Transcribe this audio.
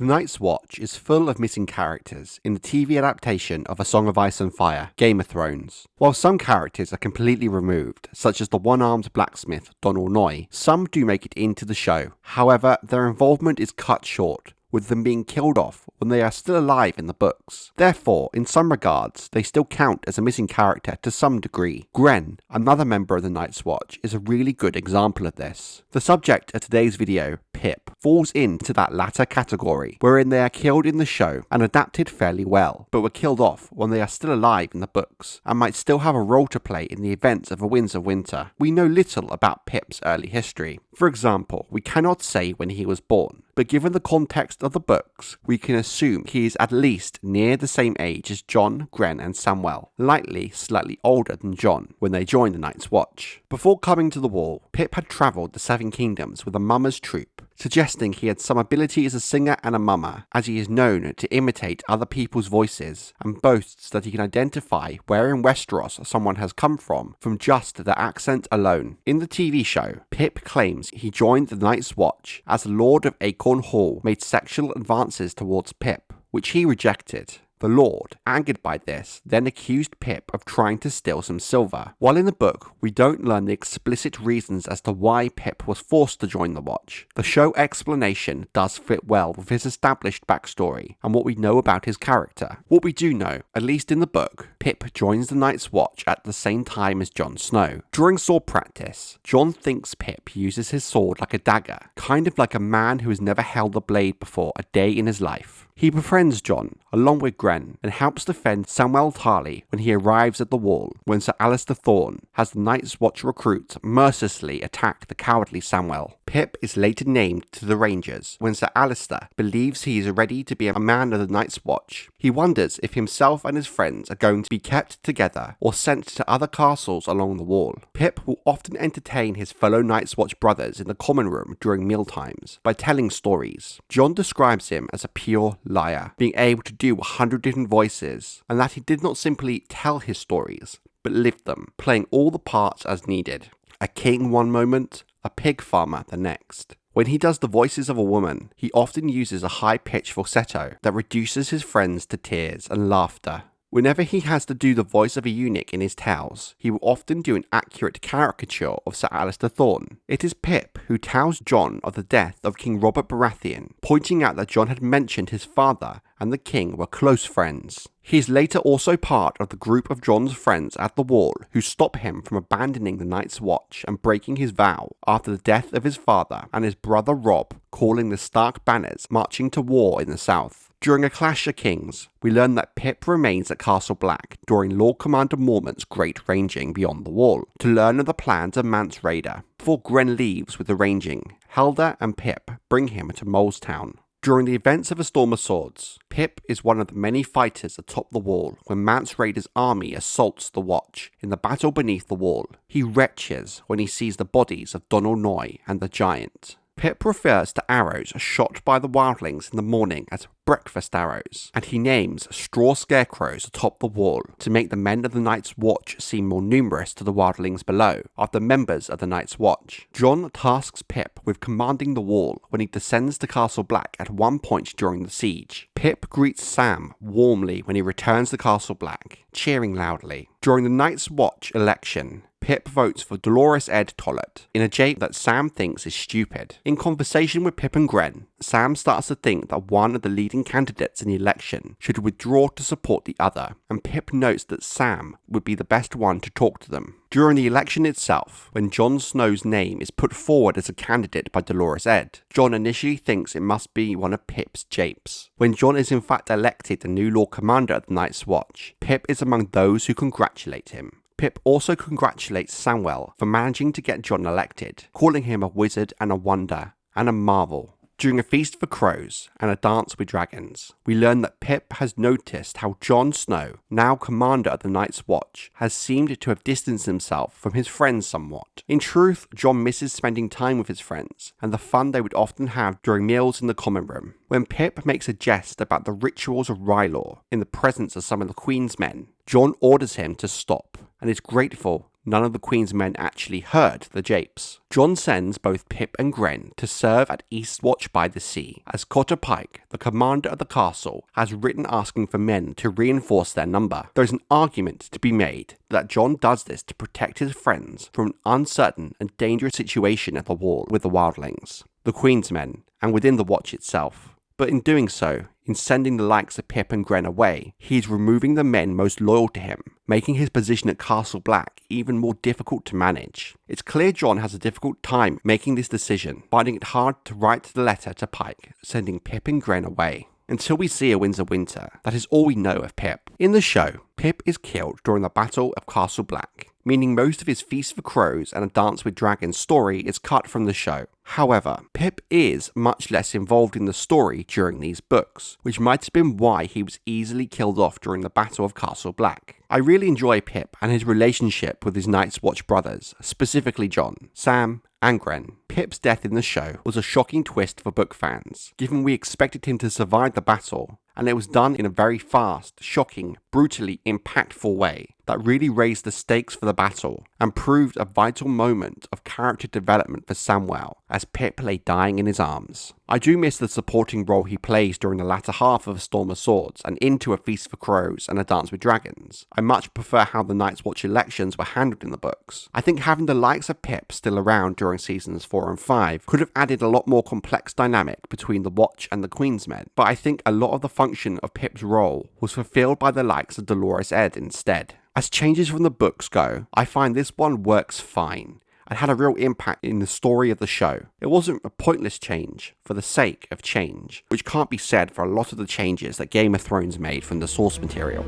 Night's Watch is full of missing characters in the TV adaptation of A Song of Ice and Fire, Game of Thrones. While some characters are completely removed, such as the one-armed blacksmith Donal Noye, some do make it into the show. However, their involvement is cut short, with them being killed off when they are still alive in the books. Therefore, in some regards, they still count as a missing character to some degree. Gren, another member of the Night's Watch, is a really good example of this. The subject of today's video, Pyp, falls into that latter category, wherein they are killed in the show and adapted fairly well, but were killed off when they are still alive in the books, and might still have a role to play in the events of A Winds of Winter. We know little about Pyp's early history. For example, we cannot say when he was born, but given the context of the books, we can assume he is at least near the same age as Jon, Gren and Samwell, likely slightly older than Jon, when they joined the Night's Watch. Before coming to the Wall, Pyp had travelled the Seven Kingdoms with a mummer's troupe, suggesting he had some ability as a singer and a mummer, as he is known to imitate other people's voices, and boasts that he can identify where in Westeros someone has come from just their accent alone. In the TV show, Pyp claims he joined the Night's Watch as the Lord of Acorn Hall made sexual advances towards Pyp, which he rejected. The Lord, angered by this, then accused Pyp of trying to steal some silver. While in the book, we don't learn the explicit reasons as to why Pyp was forced to join the Watch, the show explanation does fit well with his established backstory and what we know about his character. What we do know, at least in the book, Pyp joins the Night's Watch at the same time as Jon Snow. During sword practice, Jon thinks Pyp uses his sword like a dagger, kind of like a man who has never held a blade before a day in his life. He befriends Jon, along with Gren, and helps defend Samwell Tarly when he arrives at the Wall, when Sir Alliser Thorne has the Night's Watch recruits mercilessly attack the cowardly Samwell. Pyp is later named to the Rangers when Sir Alliser believes he is ready to be a man of the Night's Watch. He wonders if himself and his friends are going to be kept together or sent to other castles along the Wall. Pyp will often entertain his fellow Night's Watch brothers in the common room during mealtimes by telling stories. Jon describes him as a pure liar, being able to do 100 different voices, and that he did not simply tell his stories, but lived them, playing all the parts as needed. A king one moment, a pig farmer the next. When he does the voices of a woman, he often uses a high-pitched falsetto that reduces his friends to tears and laughter. Whenever he has to do the voice of a eunuch in his tales, he will often do an accurate caricature of Sir Alliser Thorne. It is Pyp who tells Jon of the death of King Robert Baratheon, pointing out that Jon had mentioned his father and the king were close friends. He is later also part of the group of Jon's friends at the Wall who stop him from abandoning the Night's Watch and breaking his vow after the death of his father and his brother Robb calling the Stark banners marching to war in the south. During a clash of kings, we learn that Pyp remains at Castle Black during Lord Commander Mormont's great ranging beyond the Wall to learn of the plans of Mance Rayder. Before Gren leaves with the ranging, Helder and Pyp bring him to Molestown. During the events of A Storm of Swords, Pyp is one of the many fighters atop the Wall when Mance Rayder's army assaults the Watch in the battle beneath the Wall. He retches when he sees the bodies of Donal Noye and the Giant. Pyp refers to arrows shot by the wildlings in the morning as breakfast arrows, and he names straw scarecrows atop the Wall to make the men of the Night's Watch seem more numerous to the wildlings below, after members of the Night's Watch. Jon tasks Pyp with commanding the Wall when he descends to Castle Black at one point during the siege. Pyp greets Sam warmly when he returns to Castle Black, cheering loudly. During the Night's Watch election, Pyp votes for Dolorous Ed Tollett in a jape that Sam thinks is stupid. In conversation with Pyp and Gren, Sam starts to think that one of the leading candidates in the election should withdraw to support the other, and Pyp notes that Sam would be the best one to talk to them. During the election itself, when Jon Snow's name is put forward as a candidate by Dolorous Ed, Jon initially thinks it must be one of Pyp's japes. When Jon is in fact elected the new Lord Commander of the Night's Watch, Pyp is among those who congratulate him. Pyp also congratulates Samwell for managing to get Jon elected, calling him a wizard and a wonder, and a marvel. During a feast for crows and a dance with dragons, we learn that Pyp has noticed how Jon Snow, now commander of the Night's Watch, has seemed to have distanced himself from his friends somewhat. In truth, Jon misses spending time with his friends and the fun they would often have during meals in the common room. When Pyp makes a jest about the rituals of R'hllor in the presence of some of the Queen's men, Jon orders him to stop and is grateful none of the Queen's men actually heard the japes. Jon sends both Pyp and Gren to serve at Eastwatch by the Sea, as Cotter Pyke, the commander of the castle, has written asking for men to reinforce their number. There is an argument to be made that Jon does this to protect his friends from an uncertain and dangerous situation at the wall with the wildlings, the Queen's men, and within the watch itself. But in doing so, in sending the likes of Pyp and Gren away, he is removing the men most loyal to him, making his position at Castle Black even more difficult to manage. It's clear Jon has a difficult time making this decision, finding it hard to write the letter to Pyke, sending Pyp and Gren away. Until we see a Winds of Winter, that is all we know of Pyp. In the show, Pyp is killed during the Battle of Castle Black, meaning most of his Feast for Crows and A Dance with Dragons story is cut from the show. However, Pyp is much less involved in the story during these books, which might have been why he was easily killed off during the Battle of Castle Black. I really enjoy Pyp and his relationship with his Night's Watch brothers, specifically Jon, Sam, and Gren. Pyp's death in the show was a shocking twist for book fans, given we expected him to survive the battle, and it was done in a very fast, shocking, brutally impactful way that really raised the stakes for the battle and proved a vital moment of character development for Samwell as Pyp lay dying in his arms. I do miss the supporting role he plays during the latter half of A Storm of Swords and into A Feast for Crows and A Dance with Dragons. I much prefer how the Night's Watch elections were handled in the books. I think having the likes of Pyp still around during seasons 4 and 5 could have added a lot more complex dynamic between the Watch and the Queen's men, but I think a lot of the function of Pyp's role was fulfilled by the likes of Dolorous Edd instead. As changes from the books go, I find this one works fine and had a real impact in the story of the show. It wasn't a pointless change for the sake of change, which can't be said for a lot of the changes that Game of Thrones made from the source material.